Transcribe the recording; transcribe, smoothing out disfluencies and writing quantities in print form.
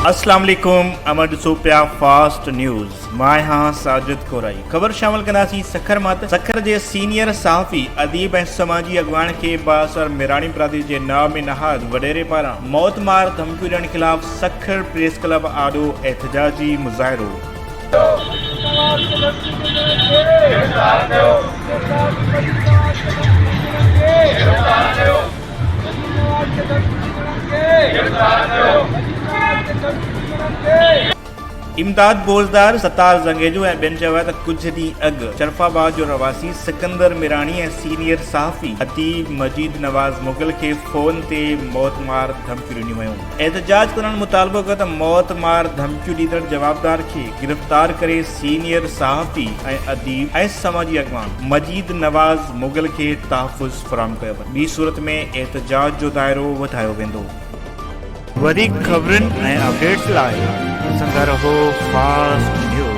अस्सलाम वालेकुम अमर Sophia fast news मां हाँ साजिद कोराई ख़बर शामिल कंदासीं सखर मत सखर जे सीनियर सहाफ़ी अदीब ऐं समाजी अॻवान खे बासर मिराणी बरादरी जे नाव में नहाद वडेरे पारां मौत मार धमकियूं ॾियण ख़िलाफ़ सखर प्रेस क्लब आॾो एहतजाजी मुज़ाहिरो। इमदाद बोज़दार सतार ज़ंगेजो ऐं ॿियनि चयो आहे त कुझु ॾींहं अॻु शरफाबाद जो रवासी सिकंदर मिराणी ऐं सीनियर सहाफ़ी अदीब मजीद नवाज़ मुग़ल खे फ़ोन ते मौत मार धमकियूं ॾिनियूं वयूं। एहतजाज करण मुतालबो कयो त मौत मार धमकियूं ॾींदड़ जवाबदार खे गिरफ़्तार करे सीनियर सहाफ़ी ऐं अदीब ऐं समाजी अॻवान मजीद नवाज़ मुग़ल खे तहफ़ुज़ फ़राहम कयो वञे। ॿी सूरत में एहतजाज जो दायरो वधायो वेंदो। वधीक ख़बरुनि ऐं अपडेट्स लाइ ॾिसंदा रहो फास्ट न्यूज़।